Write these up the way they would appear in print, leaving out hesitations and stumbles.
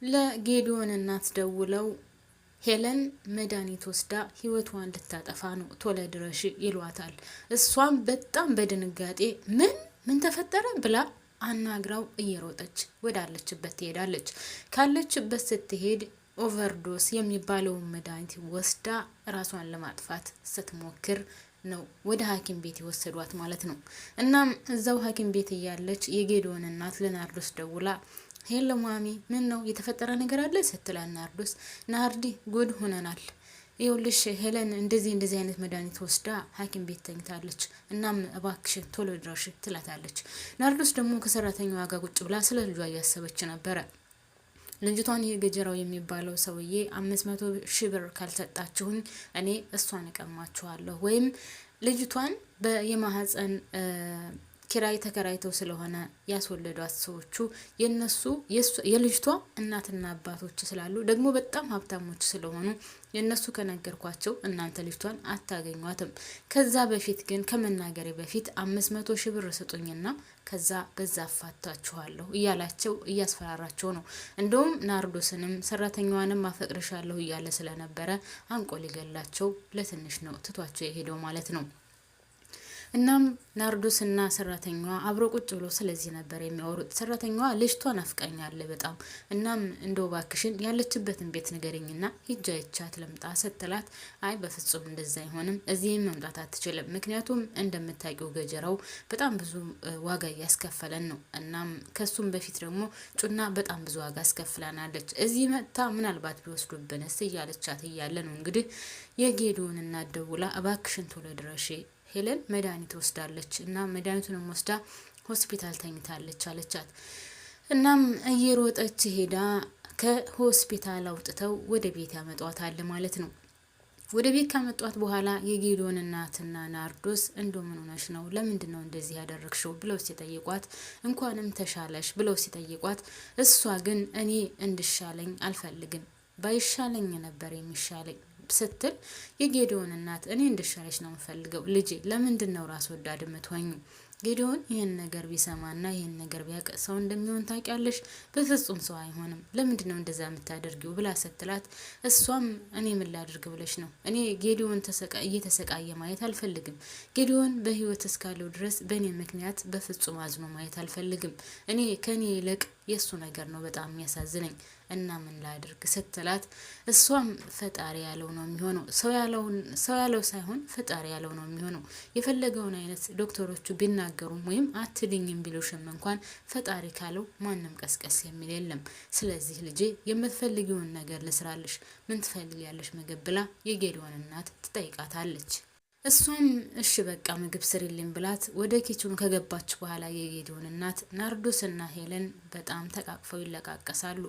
ለጌዲዮን እናት ደውለው ሄለን መድኃኒት ወስዳ ህይወቷን ልታጠፋ ነው ቶሎ ድረሽ ይሏታል። እሷም በጣም በድንጋጤ ምን ተፈጠረ ብላ አናግራው እየሮጠች ወዳለችበት ትሄዳለች። ካለችበት ስትሄድ ኦቨርዶስ የሚባለውን መድኃኒት ወስዳ ራሷን ለማጥፋት ስትሞክር ነው ወደ ሐኪም ቤት የወሰዷት ማለት ነው። እናም እዛው ሐኪም ቤት እያለች የጌዲዮን እናት ለናርዶስ ደውላ ሄሎ ማሚ ምን ነው የተፈጠረ ነገር አለ ስትላት ናርዶስ ናርዲ ጉድ ሆነናል፣ ይኸውልሽ ሄለን እንደዚህ አይነት መድኃኒት ወስዳ ሐኪም ቤት ተኝታለች፣ እናም እባክሽን ቶሎ ድረሽ ትላታለች። ናርዶስ ደግሞ ከሰራተኛዋ ጋር ቁጭ ብላ ስለ ልጇ እያሰበች ነበረ። ልጅቷን ይሄ ገጀራው የሚባለው ሰውዬ 500,000 ብር ካልሰጣችሁኝ እኔ እሷን እቀማችኋለሁ፣ ወይም ልጅቷን የማህፀን ኪራይ ተከራይተው ስለሆነ ያስወለዷት ሰዎቹ የልጅቷ እናትና አባቶች ስላሉ ደግሞ በጣም ሀብታሞች ስለሆኑ የነሱ ከነገርኳቸው እናንተ ልጅቷን አታገኟትም። ከዛ በፊት ግን ከመናገሬ በፊት 500,000 ብር ስጡኝና ከዛ በዛ አፋታችኋለሁ እያላቸው እያስፈራራቸው ነው። እንደውም ናርዶስንም ሰራተኛዋንም አፈቅርሻለሁ እያለ ስለነበረ አንቆ ሊገላቸው ለትንሽ ነው ትቷቸው የሄደው ማለት ነው። እናም ናርዶስና ሰራተኛዋ አብሮ ቁጭ ብሎ ስለዚህ ነበር የሚያወሩት። ሰራተኛዋ ልጅቷን አፍቃኛለች በጣም፣ እናም እንደው ባክሽን ያለችበትን ቤት ንገረኝና ሂጅ አይቻት ልምጣ ስትላት አይ በፍጹም እንደዛ አይሆንም፣ እዚህም መምጣት አትችልም፣ ምክንያቱም እንደምታውቂው ገጀራው በጣም ብዙ ዋጋ እያስከፈለን ነው፣ እናም ከሱም በፊት ደግሞ ጩና በጣም ብዙ ዋጋ አስከፍላናለች፣ እዚህ መጥታ ምናልባት ቢወስዱብንስ እያለቻት እያለ ነው እንግዲህ የጌዲዮን እናት ደውላ እባክሽን ቶሎ ድረሺ ሄለን መድኃኒት ወስዳለች እና መድኃኒቱንም ወስዳ ሆስፒታል ተኝታለች አለቻት። እናም እየሮጠች ሄዳ ከሆስፒታል አውጥተው ወደ ቤት ያመጧታል ማለት ነው። ወደ ቤት ካመጧት በኋላ የጌዲዮን እናትና ናርዶስ ምን ሆነሽ ነው ለምንድን ነው እንደዚህ ያደረግሽው ብለው ሲጠይቋት እንኳንም ተሻለሽ ብለው ሲጠይቋት እሷ ግን እኔ እንድሻለኝ አልፈልግም፣ ባይሻለኝ ነበር የሚሻለኝ ስትል የጌዲዮን እናት እኔ እንድሻለሽ ነው የምፈልገው ልጄ፣ ለምንድን ነው ራስ ወዳድ የምትሆኙ? ጌዲዮን ይሄን ነገር ቢሰማና ይሄን ነገር ቢያውቅ ሰው እንደሚሆን ታውቂያለሽ፣ በፍጹም ሰው አይሆንም፣ ለምንድን ነው እንደዛ የምታደርጊው ብላ ስትላት እሷም እኔ ምን ላድርግ ብለሽ ነው? እኔ ጌዲዮን እየተሰቃየ ማየት አልፈልግም። ጌዲዮን በህይወት እስካለው ድረስ በእኔ ምክንያት በፍጹም አዝኖ ማየት አልፈልግም። እኔ ከኔ ይልቅ የሱ ነገር ነው በጣም የሚያሳዝነኝ እና ምን ላድርግ ስትላት እሷም ፈጣሪ ያለው ነው የሚሆነው፣ ሰው ያለው ሳይሆን ፈጣሪ ያለው ነው የሚሆነው። የፈለገውን አይነት ዶክተሮቹ ቢናገሩም ወይም አትድኝም ቢሉሽም እንኳን ፈጣሪ ካለው ማንም ቀስቀስ የሚል የለም። ስለዚህ ልጄ የምትፈልጊውን ነገር ልስራልሽ፣ ምን ትፈልጊያለሽ ምግብ ብላ የጌዲዮን እናት ትጠይቃታለች። እሷም እሺ በቃ ምግብ ስሪልኝ ብላት ወደ ኪችኑ ከገባች በኋላ የጌዲዮን እናት ናርዶስና ሄለን በጣም ተቃቅፈው ይለቃቀሳሉ።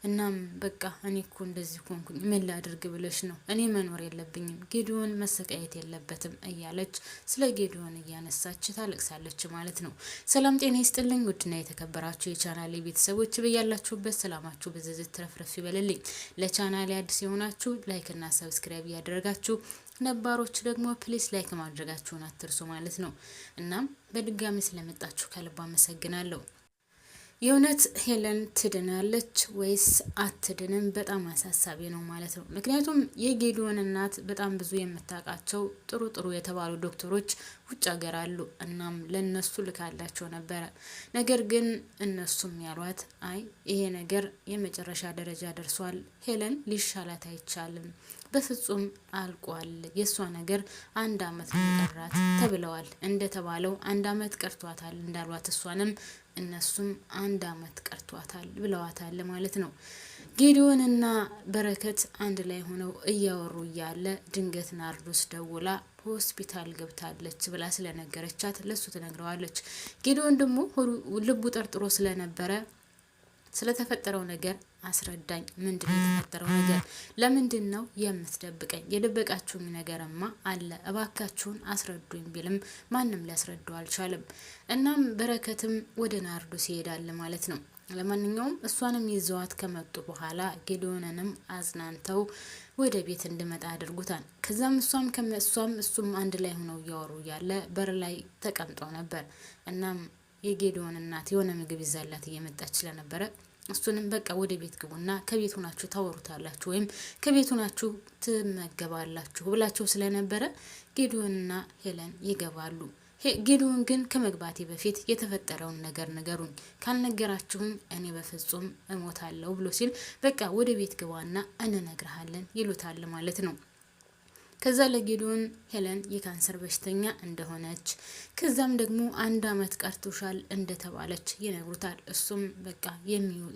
እናም በቃ እኔ እኮ እንደዚህ ሆንኩኝ ምን ላድርግ ብለሽ ነው? እኔ መኖር የለብኝም፣ ጌዲዮን መሰቃየት የለበትም እያለች ስለ ጌዲዮን እያነሳች ታለቅሳለች ማለት ነው። ሰላም ጤና ይስጥልኝ ውድና የተከበራችሁ የቻናሌ ቤተሰቦች በያላችሁበት ሰላማችሁ በዝዝት ትረፍረፍ ይበልልኝ። ለቻናሌ አዲስ የሆናችሁ ላይክ እና ሰብስክራይብ እያደረጋችሁ ነባሮች ደግሞ ፕሊስ ላይክ ማድረጋችሁን አትርሱ ማለት ነው። እናም በድጋሚ ስለመጣችሁ ከልብ አመሰግናለሁ። የእውነት ሄለን ትድናለች ወይስ አትድንም? በጣም አሳሳቢ ነው ማለት ነው። ምክንያቱም የጌዲዮን እናት በጣም ብዙ የምታውቃቸው ጥሩ የተባሉ ዶክተሮች ውጭ ሀገር አሉ። እናም ለነሱ ልካላቸው ነበረ። ነገር ግን እነሱም ያሏት አይ ይሄ ነገር የመጨረሻ ደረጃ ደርሷል፣ ሄለን ሊሻላት አይቻልም፣ በፍጹም አልቋል፣ የሷ ነገር 1 አመት ቀራት ተብለዋል። እንደተባለው 1 አመት ቀርቷታል እንዳሏት እሷንም እነሱም 1 አመት ቀርቷታል ብለዋታል ማለት ነው። ጌዲዮንና በረከት አንድ ላይ ሆነው እያወሩ እያለ ድንገት ናርዶስ ደውላ ሆስፒታል ገብታለች ብላ ስለነገረቻት ለሱ ትነግረዋለች። ጌዲዮን ደግሞ ልቡ ጠርጥሮ ስለነበረ ስለተፈጠረው ነገር አስረዳኝ፣ ምንድነው የተፈጠረው ነገር? ለምንድን ነው የምትደብቀኝ? የደበቃችሁኝ ነገርማ አለ፣ እባካችሁን አስረዱኝ ቢልም ማንም ሊያስረዳው አልቻለም። እናም በረከትም ወደ ናርዶስ ይሄዳል ማለት ነው። ለማንኛውም እሷንም ይዘዋት ከመጡ በኋላ ጌዲዮንንም አዝናንተው ወደ ቤት እንድመጣ አድርጉታል። ከዛም እሱም አንድ ላይ ሆነው እያወሩ ያለ በር ላይ ተቀምጠው ነበር። እናም የጌዲዮን እናት የሆነ ምግብ ይዛላት እየመጣች ስለነበረ እሱንም በቃ ወደ ቤት ግቡና ከቤት ሆናችሁ ታወሩታላችሁ ወይም ከቤት ሆናችሁ ትመገባላችሁ ብላቸው ስለነበረ ጌዲዮንና ሄለን ይገባሉ። ጌዲዮን ግን ከመግባቴ በፊት የተፈጠረውን ነገር ንገሩኝ፣ ካልነገራችሁኝ እኔ በፍጹም እሞታለሁ ብሎ ሲል በቃ ወደ ቤት ግባና እንነግርሃለን ይሉታል ማለት ነው። ከዛ ለጌዲዮን ሄለን የካንሰር በሽተኛ እንደሆነች ከዛም ደግሞ 1 አመት ቀርቶሻል እንደተባለች ይነግሩታል። እሱም በቃ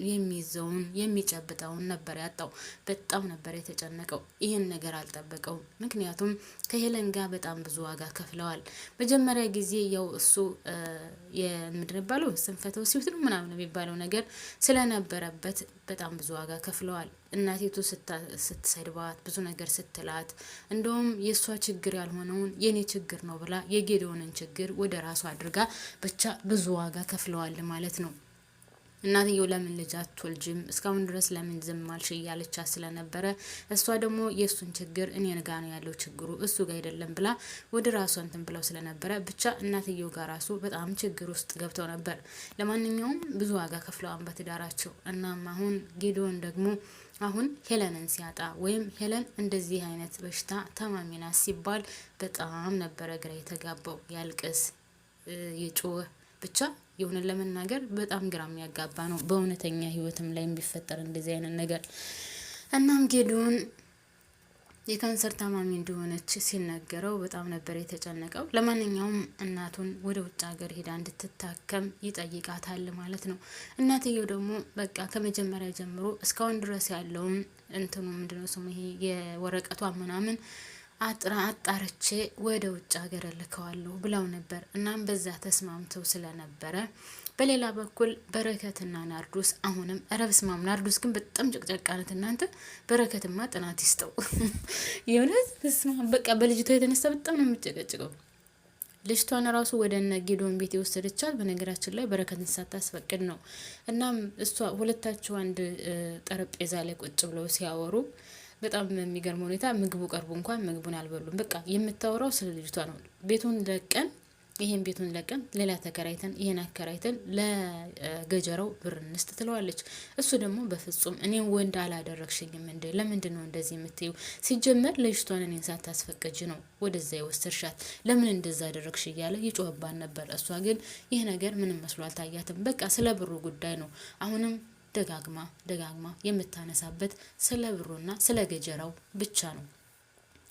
የሚይዘውን የሚጨብጠውን ነበር ያጣው። በጣም ነበር የተጨነቀው። ይህን ነገር አልጠበቀውም። ምክንያቱም ከሄለን ጋር በጣም ብዙ ዋጋ ከፍለዋል። መጀመሪያ ጊዜ ያው እሱ የምድርባለው ስንፈተ ወሲብ ምናምን የሚባለው ነገር ስለነበረበት በጣም ብዙ ዋጋ ከፍለዋል። እናቲቱ ስትሰድባት ብዙ ነገር ስትላት እንደውም የሷ ችግር ያልሆነውን የኔ ችግር ነው ብላ የጌዲዮንን ችግር ወደ ራሷ አድርጋ ብቻ ብዙ ዋጋ ከፍለዋል ማለት ነው። እናትየው ለምን ልጅ አትወልጂም እስካሁን ድረስ ለምን ዝም አልሽ እያለቻት ስለነበረ እሷ ደግሞ የእሱን ችግር እኔ ጋ ነው ያለው ችግሩ እሱ ጋር አይደለም ብላ ወደ ራሷ እንትን ብለው ስለነበረ ብቻ እናትየው ጋር ራሱ በጣም ችግር ውስጥ ገብተው ነበር። ለማንኛውም ብዙ ዋጋ ከፍለዋል በትዳራቸው። እናም አሁን ጌዲዮን ደግሞ አሁን ሄለንን ሲያጣ ወይም ሄለን እንደዚህ አይነት በሽታ ታማሚ ናት ሲባል በጣም ነበረ ግራ የተጋባው። ያልቅስ ይጮህ ብቻ የሆነ ለመናገር በጣም ግራ የሚያጋባ ነው በእውነተኛ ህይወትም ላይ ቢፈጠር እንደዚህ አይነት ነገር። እናም ጌዲዮን የካንሰር ታማሚ እንደሆነች ሲነገረው በጣም ነበር የተጨነቀው። ለማንኛውም እናቱን ወደ ውጭ ሀገር ሄዳ እንድትታከም ይጠይቃታል ማለት ነው። እናትየው ደግሞ በቃ ከመጀመሪያ ጀምሮ እስካሁን ድረስ ያለውን እንትኑ ምንድነው ስሙ ይሄ የወረቀቷ ምናምን አጣርቼ ወደ ውጭ ሀገር ልከዋለሁ ብለው ነበር። እናም በዛ ተስማምተው ስለነበረ በሌላ በኩል በረከትና ናርዶስ አሁንም ረብስማም ናርዶስ ግን በጣም ጭቅጨቃነት እናንተ። በረከትማ ጥናት ይስጠው የእውነት በስማም በቃ በልጅቷ የተነሳ በጣም ነው የምትጨቀጭቀው። ልጅቷን ራሱ ወደ እነ ጌዲዮን ቤት የወሰደቻት በነገራችን ላይ በረከትን ሳታስፈቅድ ነው። እናም እሷ ሁለታቸው አንድ ጠረጴዛ ላይ ቁጭ ብለው ሲያወሩ በጣም የሚገርም ሁኔታ ምግቡ ቀርቦ እንኳን ምግቡን አልበሉም። በቃ የምታወራው ስለ ልጅቷ ነው። ቤቱን ለቀን ሌላ ተከራይተን ይሄን አከራይተን ለገጀራው ብር እንስጥ ትለዋለች። እሱ ደግሞ በፍጹም እኔን ወንድ አላደረግሽኝም እንዴ? ለምንድን ነው እንደዚህ የምትዩ? ሲጀመር ልጅቷን እኔን ሳታስፈቅጂ ነው ወደዛ የወሰድሻት። ለምን እንደዛ አደረግሽ እያለ ይጮህባን ነበር። እሷ ግን ይህ ነገር ምንም መስሎ አልታያትም። በቃ ስለ ብሩ ጉዳይ ነው አሁንም ደጋግማ የምታነሳበት ስለ ብሩና ስለ ገጀራው ብቻ ነው።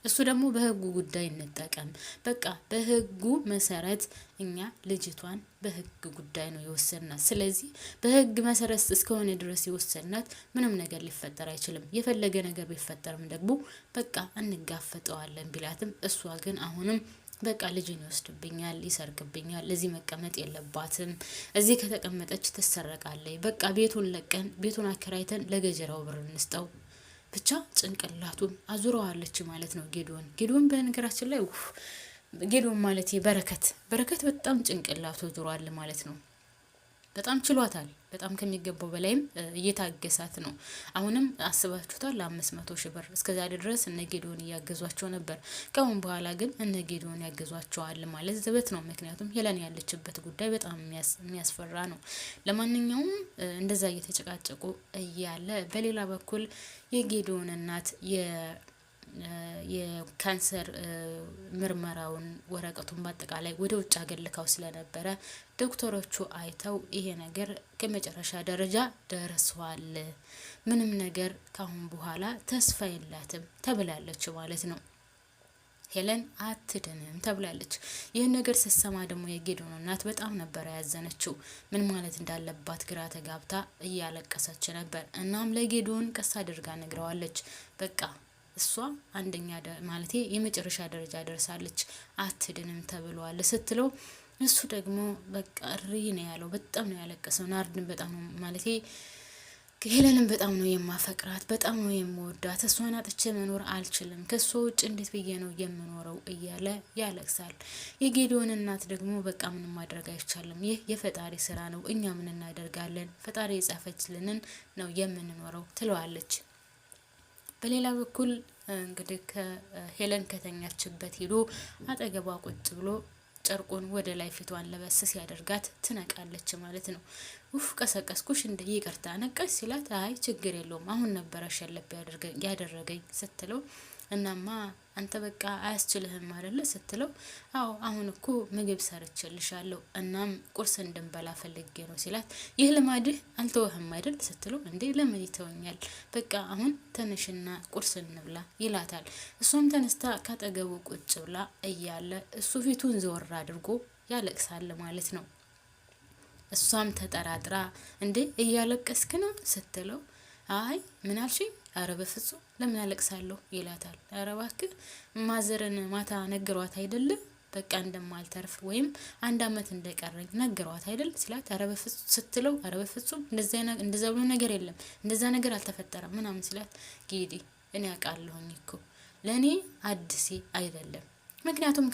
እሱ ደግሞ በህጉ ጉዳይ እንጠቀም፣ በቃ በህጉ መሰረት እኛ ልጅቷን በህግ ጉዳይ ነው የወሰድናት። ስለዚህ በህግ መሰረት እስከሆነ ድረስ የወሰድናት ምንም ነገር ሊፈጠር አይችልም። የፈለገ ነገር ቢፈጠርም ደግሞ በቃ እንጋፈጠዋለን ቢላትም እሷ ግን አሁንም በቃ ልጅን ይወስድብኛል፣ ይሰርቅብኛል፣ ለዚህ መቀመጥ የለባትም፣ እዚህ ከተቀመጠች ትሰረቃለች፣ በቃ ቤቱን አከራይተን ለገጀራው ብር እንስጠው፣ ብቻ ጭንቅላቱን አዙረዋለች ማለት ነው። ጌዲዮን በነገራችን ላይ ጌዲዮን ማለት በረከት በጣም ጭንቅላቱ ዙሯል ማለት ነው። በጣም ችሏታል። በጣም ከሚገባው በላይም እየታገሳት ነው። አሁንም አስባችሁታል 500,000 ብር እስከዛሬ ድረስ እነ ጌዲዮን እያገዟቸው ነበር። ከአሁን በኋላ ግን እነ ጌዲዮን ያገዟቸዋል ማለት ዘበት ነው። ምክንያቱም ሄለን ያለችበት ጉዳይ በጣም የሚያስፈራ ነው። ለማንኛውም እንደዛ እየተጨቃጨቁ እያለ በሌላ በኩል የጌዲዮን እናት የካንሰር ምርመራውን ወረቀቱን በአጠቃላይ ወደ ውጭ ሀገር ልካው ስለነበረ ዶክተሮቹ አይተው ይሄ ነገር ከመጨረሻ ደረጃ ደርሷል፣ ምንም ነገር ካሁን በኋላ ተስፋ የላትም ተብላለች ማለት ነው። ሄለን አትድንም ተብላለች። ይህን ነገር ስትሰማ ደግሞ የጌዲዮን እናት በጣም ነበር ያዘነችው። ምን ማለት እንዳለባት ግራ ተጋብታ እያለቀሰች ነበር። እናም ለጌዲዮን ቀስ አድርጋ ነግረዋለች። በቃ እሷ አንደኛ ማለቴ የመጨረሻ ደረጃ ደርሳለች፣ አትድንም ተብሏል ስትለው እሱ ደግሞ በቃ ሪ ነው ያለው። በጣም ነው ያለቀሰው። ናርድን በጣም ነው ማለቴ ሄለንን በጣም ነው የማፈቅራት፣ በጣም ነው የምወዳት፣ እሷን አጥቼ መኖር አልችልም፣ ከሷ ውጭ እንዴት ብዬ ነው የምኖረው እያለ ያለቅሳል። የጌዲዮን እናት ደግሞ በቃ ምንም ማድረግ አይቻልም፣ ይህ የፈጣሪ ስራ ነው፣ እኛ ምን እናደርጋለን፣ ፈጣሪ የጻፈችልንን ነው የምንኖረው ትለዋለች። በሌላ በኩል እንግዲህ ከሄለን ከተኛችበት ሄዶ አጠገቧ ቁጭ ብሎ ጨርቁን ወደ ላይ ፊቷን ለበስ ሲያደርጋት ትነቃለች ማለት ነው። ውፍ ቀሰቀስኩሽ እንደ ይቅርታ ነቀሽ ሲላት አይ ችግር የለውም አሁን ነበረ ሸለብ ያደረገኝ ስትለው እናማ አንተ በቃ አያስችልህም አይደለ ስትለው አዎ አሁን እኮ ምግብ ሰርችልሻለሁ እናም ቁርስ እንድንበላ ፈልጌ ነው ሲላት ይህ ልማድህ አልተወህም አይደል ስትለው እንዴ ለምን ይተወኛል በቃ አሁን ተነሽና ቁርስ እንብላ ይላታል። እሷም ተነስታ ካጠገቡ ቁጭ ብላ እያለ እሱ ፊቱን ዘወር አድርጎ ያለቅሳል ማለት ነው። እሷም ተጠራጥራ እንዴ እያለቀስክ ነው ስትለው አይ ምን አልሽኝ? አረ በፍጹም ለምን አለቅሳለሁ ይላታል። አረ እባክህ ማዘርን ማታ ነግሯት አይደለም በቃ እንደማልተርፍ ወይም 1 አመት እንደቀረኝ ነግሯት አይደል ሲላት አረ በፍጹም ስትለው አረ በፍጹም እንደዛ ብሎ ነገር የለም እንደዛ ነገር አልተፈጠረም ምናምን ሲላት ጌዲ እኔ አውቃለሁኝ እኮ ለኔ አዲሴ አይደለም ምክንያቱም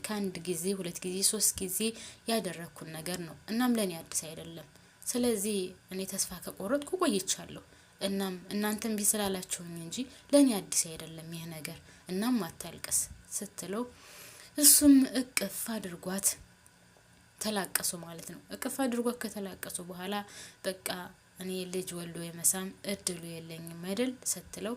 ከአንድ ጊዜ 2 ጊዜ 3 ጊዜ ያደረኩን ነገር ነው እናም ለኔ አዲስ አይደለም። ስለዚህ እኔ ተስፋ ከቆረጥኩ ቆይቻለሁ እናም እናንተም ቢስላላችሁኝ እንጂ ለኔ አዲስ አይደለም ይሄ ነገር እናም አታልቅስ ስትለው እሱም እቅፍ አድርጓት ተላቀሱ ማለት ነው። እቅፍ አድርጓት ከተላቀሱ በኋላ በቃ እኔ ልጅ ወልዶ የመሳም እድሉ የለኝም አይደል ስትለው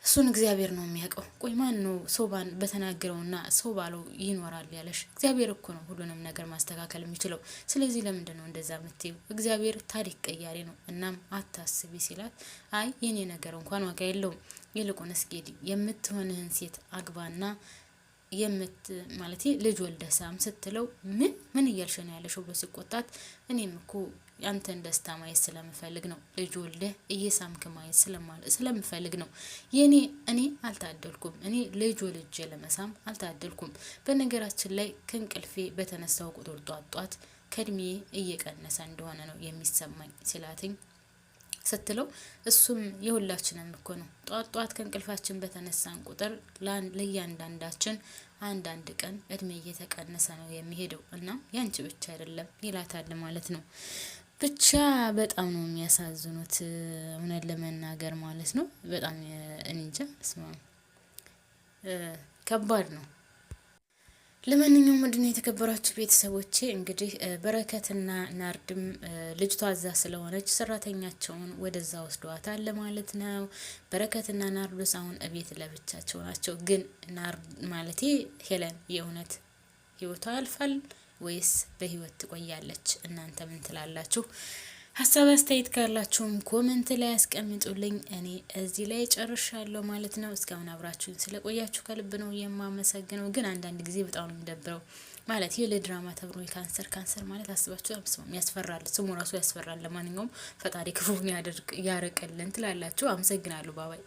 እሱን እግዚአብሔር ነው የሚያውቀው። ቆይ ማን ነው ሰው በተናገረውና ሰው ባለው ይኖራል ያለሽ? እግዚአብሔር እኮ ነው ሁሉንም ነገር ማስተካከል የሚችለው። ስለዚህ ለምንድን ነው እንደዛ የምትይው? እግዚአብሔር ታሪክ ቀያሪ ነው እናም አታስቢ ሲላት አይ የኔ ነገር እንኳን ዋጋ የለውም ይልቁንስ ጌዲ የምትሆንህን ሴት አግባና ማለት ልጅ ወልደህ ሳም ስትለው ምን እያልሽ ነው ያለሽው ብሎ ሲቆጣት እኔም እኮ ያንተን ደስታ ማየት ስለምፈልግ ነው ልጅ ወልደህ እየሳምክ ማየት ስለምፈልግ ነው እኔ አልታደልኩም እኔ ልጅ ወልጄ ለመሳም አልታደልኩም። በነገራችን ላይ ከእንቅልፌ በተነሳው ቁጥር ጧት ከእድሜ እየቀነሰ እንደሆነ ነው የሚሰማኝ ሲላትኝ ስትለው እሱም የሁላችንም እኮ ነው ጧት ከእንቅልፋችን በተነሳን ቁጥር ለእያንዳንዳችን አንዳንድ ቀን እድሜ እየተቀነሰ ነው የሚሄደው እና ያንቺ ብቻ አይደለም ይላታል ማለት ነው። ብቻ በጣም ነው የሚያሳዝኑት እውነት ለመናገር ማለት ነው። በጣም እንጃ ከባድ ነው። ለማንኛውም ምንድነው የተከበራችሁ ቤተሰቦቼ እንግዲህ በረከትና ናርድም ልጅቷ እዛ ስለሆነች ሰራተኛቸውን ወደዛ ወስደዋታል ማለት ነው። በረከትና ናርዶስ አሁን እቤት ለብቻቸው ናቸው። ግን ናርድ ማለቴ ሄለን የእውነት ህይወቷ ያልፋል ወይስ በህይወት ትቆያለች? እናንተ ምን ትላላችሁ? ሀሳብ አስተያየት ካላችሁም ኮሜንት ላይ አስቀምጡልኝ። እኔ እዚህ ላይ ጨርሻለሁ ማለት ነው። እስካሁን አብራችሁን ስለቆያችሁ ከልብ ነው የማመሰግነው። ግን አንዳንድ ጊዜ በጣም ነው የሚደብረው ማለት ይሄ ለድራማ ተብሎ ካንሰር ማለት አስባችሁ ያስፈራል። ስሙ ራሱ ያስፈራል። ለማንኛውም ፈጣሪ ክፉን ያርቅልን ትላላችሁ። አመሰግናለሁ። ባባይ